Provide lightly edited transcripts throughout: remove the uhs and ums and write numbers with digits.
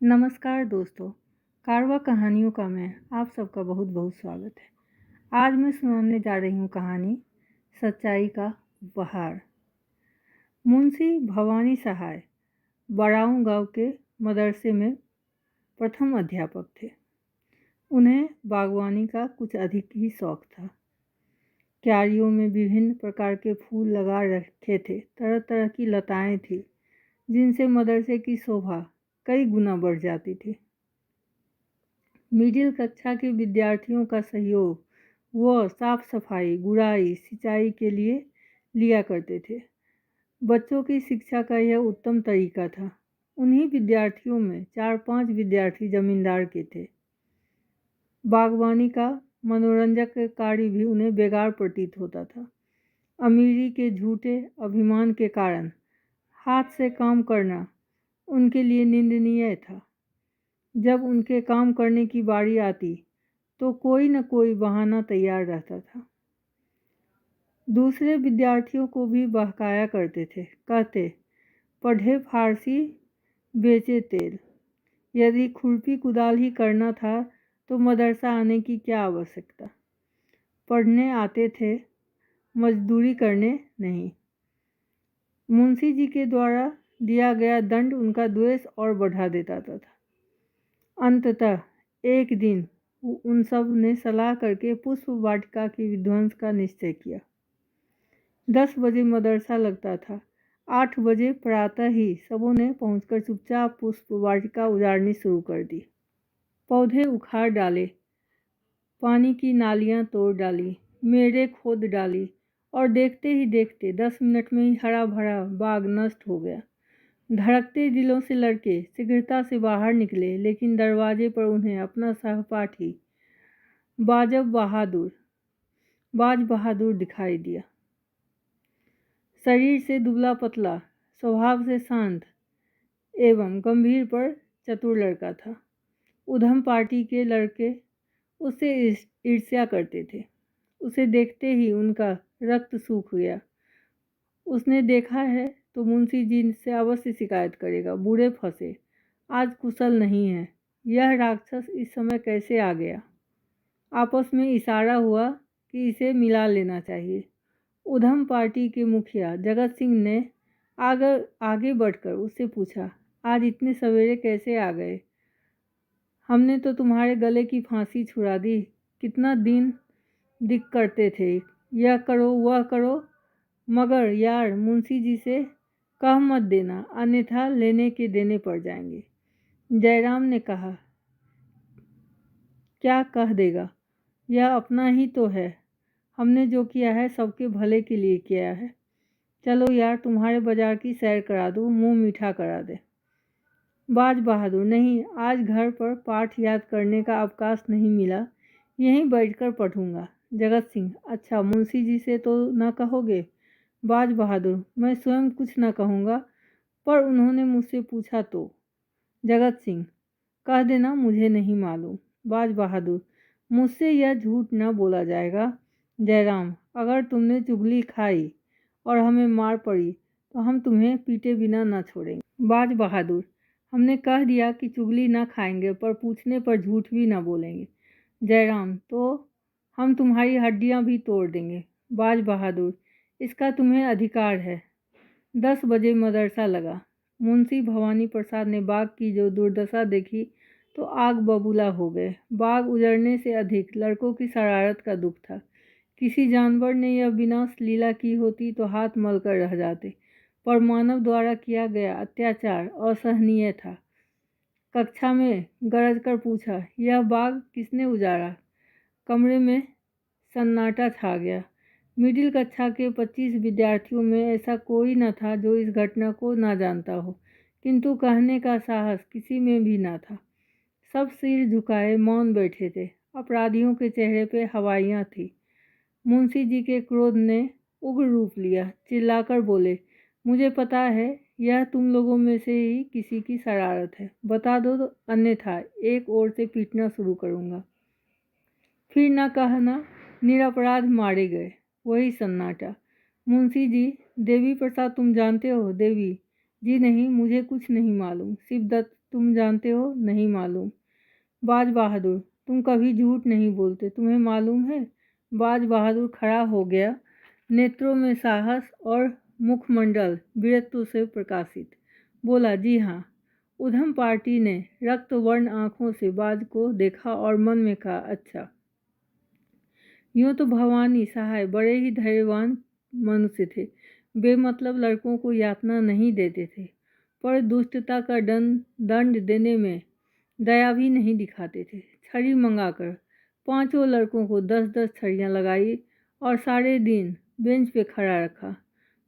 नमस्कार दोस्तों, कारवां कहानियों का मैं आप सबका बहुत बहुत स्वागत है। आज मैं सुनाने जा रही हूँ कहानी सच्चाई का उपहार। मुंशी भवानी सहाय बड़ाऊं गांव के मदरसे में प्रथम अध्यापक थे। उन्हें बागवानी का कुछ अधिक ही शौक था। क्यारियों में विभिन्न प्रकार के फूल लगा रखे थे। तरह तरह की लताएं थी जिनसे मदरसे की शोभा कई गुना बढ़ जाती थी। मिडिल कक्षा के विद्यार्थियों का सहयोग वह साफ सफाई, गुड़ाई, सिंचाई के लिए लिया करते थे। बच्चों की शिक्षा का यह उत्तम तरीका था। उन्हीं विद्यार्थियों में 4-5 विद्यार्थी जमींदार के थे। बागवानी का मनोरंजक कार्य भी उन्हें बेकार प्रतीत होता था। अमीरी के झूठे अभिमान के कारण हाथ से काम करना उनके लिए निंदनीय था। जब उनके काम करने की बारी आती तो कोई न कोई बहाना तैयार रहता था। दूसरे विद्यार्थियों को भी बहकाया करते थे। कहते, पढ़े फारसी, बेचे तेल। यदि खुरपी कुदाल ही करना था तो मदरसा आने की क्या आवश्यकता। पढ़ने आते थे, मजदूरी करने नहीं। मुंशी जी के द्वारा दिया गया दंड उनका द्वेष और बढ़ा देता था। अंततः एक दिन उन सब ने सलाह करके पुष्प वाटिका के विध्वंस का निश्चय किया। 10 बजे मदरसा लगता था। 8 बजे प्रातः ही सबों ने पहुंचकर चुपचाप पुष्प वाटिका उजाड़नी शुरू कर दी। पौधे उखाड़ डाले, पानी की नालियां तोड़ डाली, मेड़े खोद डाली और देखते ही देखते 10 मिनट में ही हरा भरा बाग नष्ट हो गया। धड़कते दिलों से लड़के शीघ्रता से बाहर निकले, लेकिन दरवाजे पर उन्हें अपना सहपाठी बाज बहादुर दिखाई दिया। शरीर से दुबला पतला, स्वभाव से शांत एवं गंभीर पर चतुर लड़का था। उधम पार्टी के लड़के उससे ईर्ष्या करते थे। उसे देखते ही उनका रक्त सूख गया। उसने देखा है तो मुंशी जी से अवश्य शिकायत करेगा। बूढ़े फंसे, आज कुशल नहीं है। यह राक्षस इस समय कैसे आ गया। आपस में इशारा हुआ कि इसे मिला लेना चाहिए। उधम पार्टी के मुखिया जगत सिंह ने आगे बढ़कर उससे पूछा, आज इतने सवेरे कैसे आ गए। हमने तो तुम्हारे गले की फांसी छुड़ा दी। कितना दिन दिक करते थे, यह करो वह करो, मगर यार मुंशी जी से कह मत देना, अन्यथा लेने के देने पड़ जाएंगे। जयराम ने कहा, क्या कह देगा, यह अपना ही तो है। हमने जो किया है सबके भले के लिए किया है। चलो यार, तुम्हारे बाजार की सैर करा दूँ, मुंह मीठा करा दे। बाज बहादुर, नहीं, आज घर पर पाठ याद करने का अवकाश नहीं मिला, यहीं बैठकर पढ़ूंगा। जगत सिंह, अच्छा, मुंशी जी से तो न कहोगे। बाज बहादुर, मैं स्वयं कुछ न कहूँगा, पर उन्होंने मुझसे पूछा तो। जगत सिंह, कह देना मुझे नहीं मालूम। बाज बहादुर, मुझसे यह झूठ न बोला जाएगा। जयराम, अगर तुमने चुगली खाई और हमें मार पड़ी तो हम तुम्हें पीटे बिना न छोड़ेंगे। बाज बहादुर, हमने कह दिया कि चुगली न खाएंगे, पर पूछने पर झूठ भी न बोलेंगे। जयराम, तो हम तुम्हारी हड्डियां भी तोड़ देंगे। बाज बहादुर, इसका तुम्हें अधिकार है। 10 बजे मदरसा लगा। मुंशी भवानी प्रसाद ने बाग की जो दुर्दशा देखी तो आग बबूला हो गए। बाग उजड़ने से अधिक लड़कों की शरारत का दुख था। किसी जानवर ने यह विनाश लीला की होती तो हाथ मलकर रह जाते, पर मानव द्वारा किया गया अत्याचार असहनीय था। कक्षा में गरज कर पूछा, यह बाग किसने उजाड़ा। कमरे में सन्नाटा छा गया। मिडिल कक्षा के 25 विद्यार्थियों में ऐसा कोई न था जो इस घटना को न जानता हो, किंतु कहने का साहस किसी में भी न था। सब सिर झुकाए मौन बैठे थे। अपराधियों के चेहरे पे हवाइयाँ थी। मुंशी जी के क्रोध ने उग्र रूप लिया। चिल्लाकर बोले, मुझे पता है यह तुम लोगों में से ही किसी की शरारत है। बता दो तो अन्यथा एक ओर से पीटना शुरू करूँगा। फिर न कहना निरपराध मारे गए। वही सन्नाटा। मुंशी जी, देवी प्रसाद तुम जानते हो। देवी जी, नहीं, मुझे कुछ नहीं मालूम। शिवदत्त, तुम जानते हो? नहीं मालूम। बाज बहादुर, तुम कभी झूठ नहीं बोलते, तुम्हें मालूम है? बाज बहादुर खड़ा हो गया, नेत्रों में साहस और मुखमंडल वीरत्व से प्रकाशित। बोला, जी हाँ। उधम पार्टी ने रक्त वर्ण आंखों से बाज को देखा और मन में कहा, अच्छा। यूं तो भवानी सहाय बड़े ही धैर्यवान मनुष्य थे। बेमतलब लड़कों को यातना नहीं देते थे, पर दुष्टता का दंड देने में दया भी नहीं दिखाते थे। छड़ी मंगाकर 5 लड़कों को 10-10 छड़ियाँ लगाई और सारे दिन बेंच पे खड़ा रखा।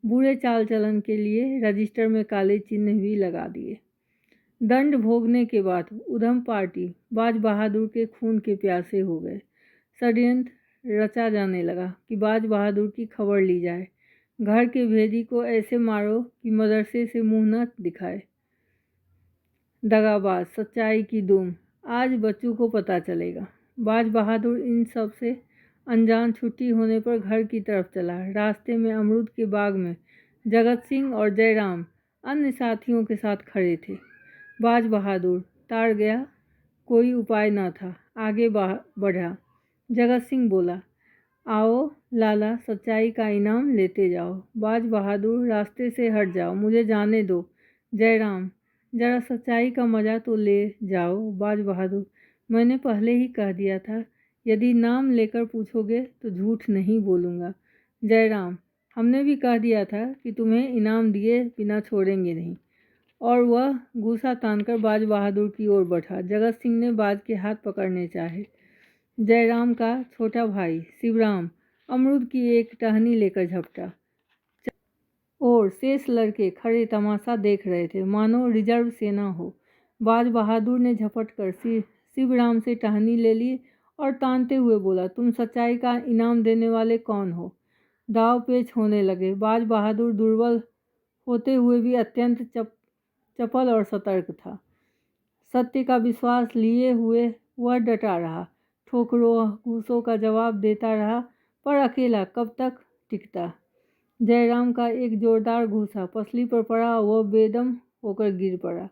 बुरे चाल चलन के लिए रजिस्टर में काले चिन्ह भी लगा दिए। दंड भोगने के बाद उधम पार्टी बाज बहादुर के खून के प्यासे हो गए। षड्यंत्र रचा जाने लगा कि बाज बहादुर की खबर ली जाए। घर के भेदी को ऐसे मारो कि मदरसे से मुंह न दिखाए। दगाबाज, सच्चाई की दुम, आज बच्चों को पता चलेगा। बाज बहादुर इन सब से अनजान छुट्टी होने पर घर की तरफ चला। रास्ते में अमरूद के बाग में जगत सिंह और जयराम अन्य साथियों के साथ खड़े थे। बाज बहादुर ताड़ गया, कोई उपाय न था, आगे बढ़ा। जगत सिंह बोला, आओ लाला, सच्चाई का इनाम लेते जाओ। बाज बहादुर, रास्ते से हट जाओ, मुझे जाने दो। जयराम, जरा सच्चाई का मजा तो ले जाओ। बाज बहादुर, मैंने पहले ही कह दिया था, यदि नाम लेकर पूछोगे तो झूठ नहीं बोलूँगा। जयराम, हमने भी कह दिया था कि तुम्हें इनाम दिए बिना छोड़ेंगे नहीं। और वह गुस्सा तानकर बाज बहादुर की ओर बढ़ा। जगत सिंह ने बाज के हाथ पकड़ने चाहे। जयराम का छोटा भाई शिवराम अमरूद की एक टहनी लेकर झपटा और शेष लड़के खड़े तमाशा देख रहे थे, मानो रिजर्व सेना हो। बाज बहादुर ने झपट कर शिवराम से टहनी ले ली और तानते हुए बोला, तुम सच्चाई का इनाम देने वाले कौन हो? दाव पेच होने लगे। बाज बहादुर दुर्बल होते हुए भी अत्यंत चपल और सतर्क था। सत्य का विश्वास लिए हुए वह डटा रहा, ठोकरों घूसों का जवाब देता रहा, पर अकेला कब तक टिकता। जयराम का एक जोरदार घूसा पसली पर पड़ा, वह बेदम होकर गिर पड़ा।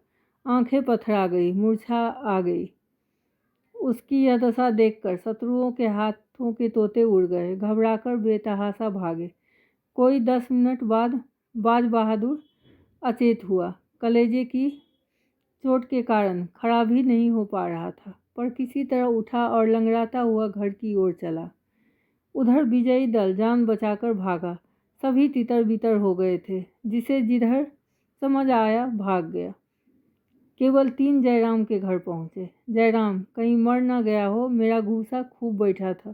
आंखें पथरा गई, मूर्छा आ गई। उसकी यह दशा देखकर शत्रुओं के हाथों के तोते उड़ गए, घबराकर बेतहाशा भागे। कोई 10 मिनट बाद बाज बहादुर अचेत हुआ। कलेजे की चोट के कारण खड़ा भी नहीं हो पा रहा था, पर किसी तरह उठा और लंगड़ाता हुआ घर की ओर चला। उधर विजयी दल जान बचाकर भागा। सभी तितर बितर हो गए थे, जिसे जिधर समझ आया भाग गया। केवल 3 जयराम के घर पहुंचे। जयराम, कहीं मर न गया हो, मेरा घूसा खूब बैठा था।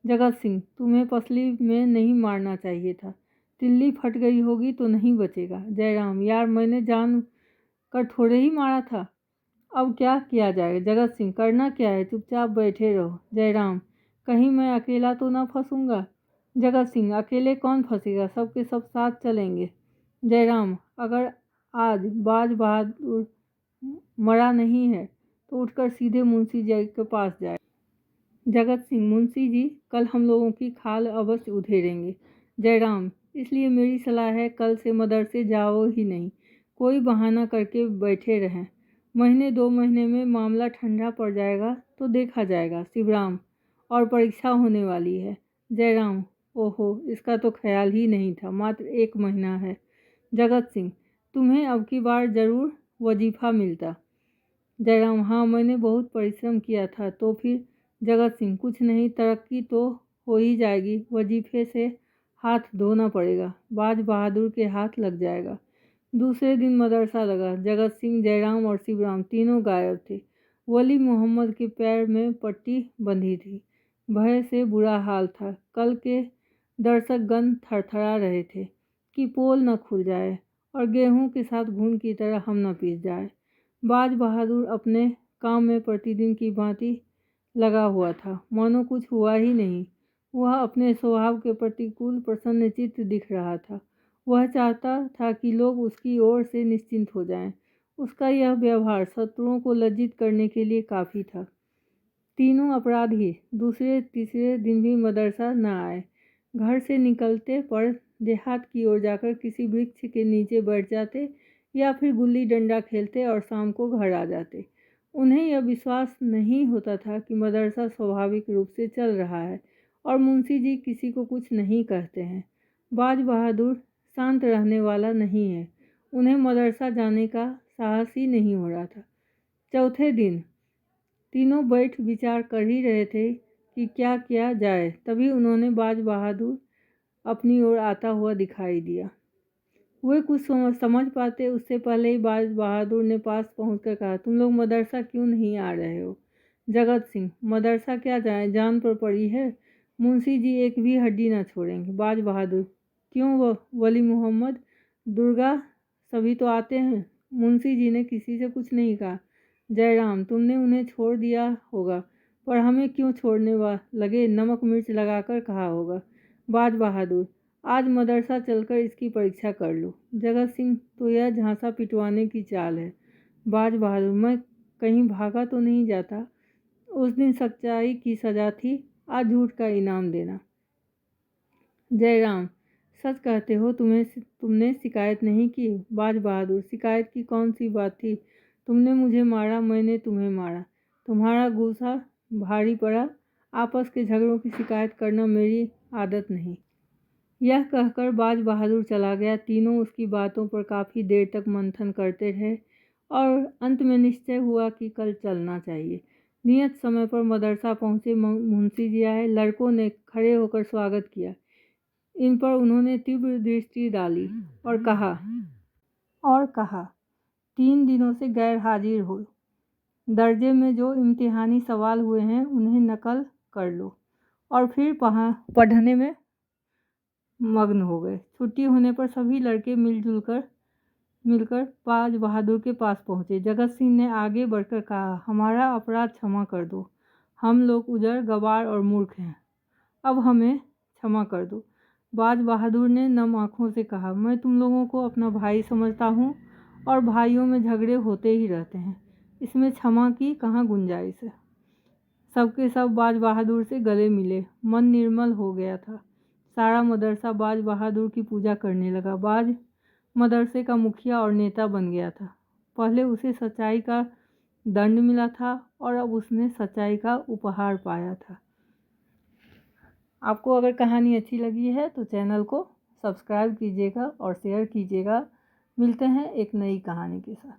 जगत सिंह, तुम्हें पसली में नहीं मारना चाहिए था, तिल्ली फट गई होगी तो नहीं बचेगा। जयराम, यार मैंने जान कर थोड़े ही मारा था, अब क्या किया जाए? जगत सिंह, करना क्या है, चुपचाप बैठे रहो। जयराम, कहीं मैं अकेला तो ना फंसूंगा? जगत सिंह, अकेले कौन फंसेगा, सबके सब साथ चलेंगे। जयराम, अगर आज बाज बहादुर मरा नहीं है तो उठकर सीधे मुंशी जी के पास जाए। जगत सिंह, मुंशी जी कल हम लोगों की खाल अवश्य उधेड़ेंगे। जयराम, इसलिए मेरी सलाह है कल से मदरसे जाओ ही नहीं, कोई बहाना करके बैठे रहें। महीने 2 महीने में मामला ठंडा पड़ जाएगा तो देखा जाएगा। शिवराम, और परीक्षा होने वाली है। जयराम, ओहो, इसका तो ख्याल ही नहीं था, मात्र 1 महीना है। जगत सिंह, तुम्हें अब की बार जरूर वजीफा मिलता। जयराम, हाँ, मैंने बहुत परिश्रम किया था। तो फिर? जगत सिंह, कुछ नहीं, तरक्की तो हो ही जाएगी, वजीफे से हाथ धोना पड़ेगा, बाज बहादुर के हाथ लग जाएगा। दूसरे दिन मदरसा लगा। जगत सिंह, जयराम और शिवराम तीनों गायब थे। वली मोहम्मद के पैर में पट्टी बंधी थी। भय से बुरा हाल था। कल के दर्शकगण थरथरा रहे थे कि पोल न खुल जाए और गेहूं के साथ घुन की तरह हम न पीस जाए। बाज बहादुर अपने काम में प्रतिदिन की भांति लगा हुआ था, मानो कुछ हुआ ही नहीं। वह अपने स्वभाव के प्रतिकूल प्रसन्नचित्त दिख रहा था। वह चाहता था कि लोग उसकी ओर से निश्चिंत हो जाएं। उसका यह व्यवहार शत्रुओं को लज्जित करने के लिए काफ़ी था। तीनों अपराधी दूसरे तीसरे दिन भी मदरसा न आए। घर से निकलते पर देहात की ओर जाकर किसी वृक्ष के नीचे बैठ जाते या फिर गुल्ली डंडा खेलते और शाम को घर आ जाते। उन्हें यह विश्वास नहीं होता था कि मदरसा स्वाभाविक रूप से चल रहा है और मुंशी जी किसी को कुछ नहीं कहते हैं। बाज बहादुर शांत रहने वाला नहीं है। उन्हें मदरसा जाने का साहस ही नहीं हो रहा था। चौथे दिन तीनों बैठ विचार कर ही रहे थे कि क्या किया जाए, तभी उन्होंने बाज बहादुर अपनी ओर आता हुआ दिखाई दिया। वे कुछ समझ पाते उससे पहले ही बाज बहादुर ने पास पहुंचकर कहा, तुम लोग मदरसा क्यों नहीं आ रहे हो? जगत सिंह, मदरसा क्या जाए, जान पर पड़ी है। मुंशी जी एक भी हड्डी न छोड़ेंगे। बाज बहादुर, क्यों? वो वली मोहम्मद, दुर्गा सभी तो आते हैं। मुंशी जी ने किसी से कुछ नहीं कहा। जयराम, तुमने उन्हें छोड़ दिया होगा, पर हमें क्यों छोड़ने लगे? नमक मिर्च लगाकर कहा होगा। बाज बहादुर, आज मदरसा चलकर इसकी परीक्षा कर लो। जगत सिंह, तो यह झांसा पिटवाने की चाल है। बाज बहादुर, मैं कहीं भागा तो नहीं जाता। उस दिन सच्चाई की सजा थी, आज झूठ का इनाम देना। जयराम, सच कहते हो, तुमने शिकायत नहीं की? बाज बहादुर, शिकायत की कौन सी बात थी? तुमने मुझे मारा, मैंने तुम्हें मारा, तुम्हारा गुस्सा भारी पड़ा। आपस के झगड़ों की शिकायत करना मेरी आदत नहीं। यह कहकर बाज बहादुर चला गया। तीनों उसकी बातों पर काफ़ी देर तक मंथन करते रहे और अंत में निश्चय हुआ कि कल चलना चाहिए। नियत समय पर मदरसा पहुँचे। मुंशी जी आए। लड़कों ने खड़े होकर स्वागत किया। इन पर उन्होंने तीव्र दृष्टि डाली और कहा 3 दिनों से गैर हाजिर हो। दर्जे में जो इम्तिहानी सवाल हुए हैं उन्हें नकल कर लो और फिर पढ़ने में मग्न हो गए। छुट्टी होने पर सभी लड़के मिलकर बाज बहादुर के पास पहुँचे। जगत सिंह ने आगे बढ़कर कहा, हमारा अपराध क्षमा कर दो। हम लोग उजड़, गवार और मूर्ख हैं। अब हमें क्षमा कर दो। बाज बहादुर ने नम आँखों से कहा, मैं तुम लोगों को अपना भाई समझता हूँ और भाइयों में झगड़े होते ही रहते हैं, इसमें क्षमा की कहाँ गुंजाइश है। सबके सब बाज बहादुर से गले मिले। मन निर्मल हो गया था। सारा मदरसा बाज बहादुर की पूजा करने लगा। बाज मदरसे का मुखिया और नेता बन गया था। पहले उसे सच्चाई का दंड मिला था और अब उसने सच्चाई का उपहार पाया था। आपको अगर कहानी अच्छी लगी है तो चैनल को सब्सक्राइब कीजिएगा और शेयर कीजिएगा। मिलते हैं एक नई कहानी के साथ।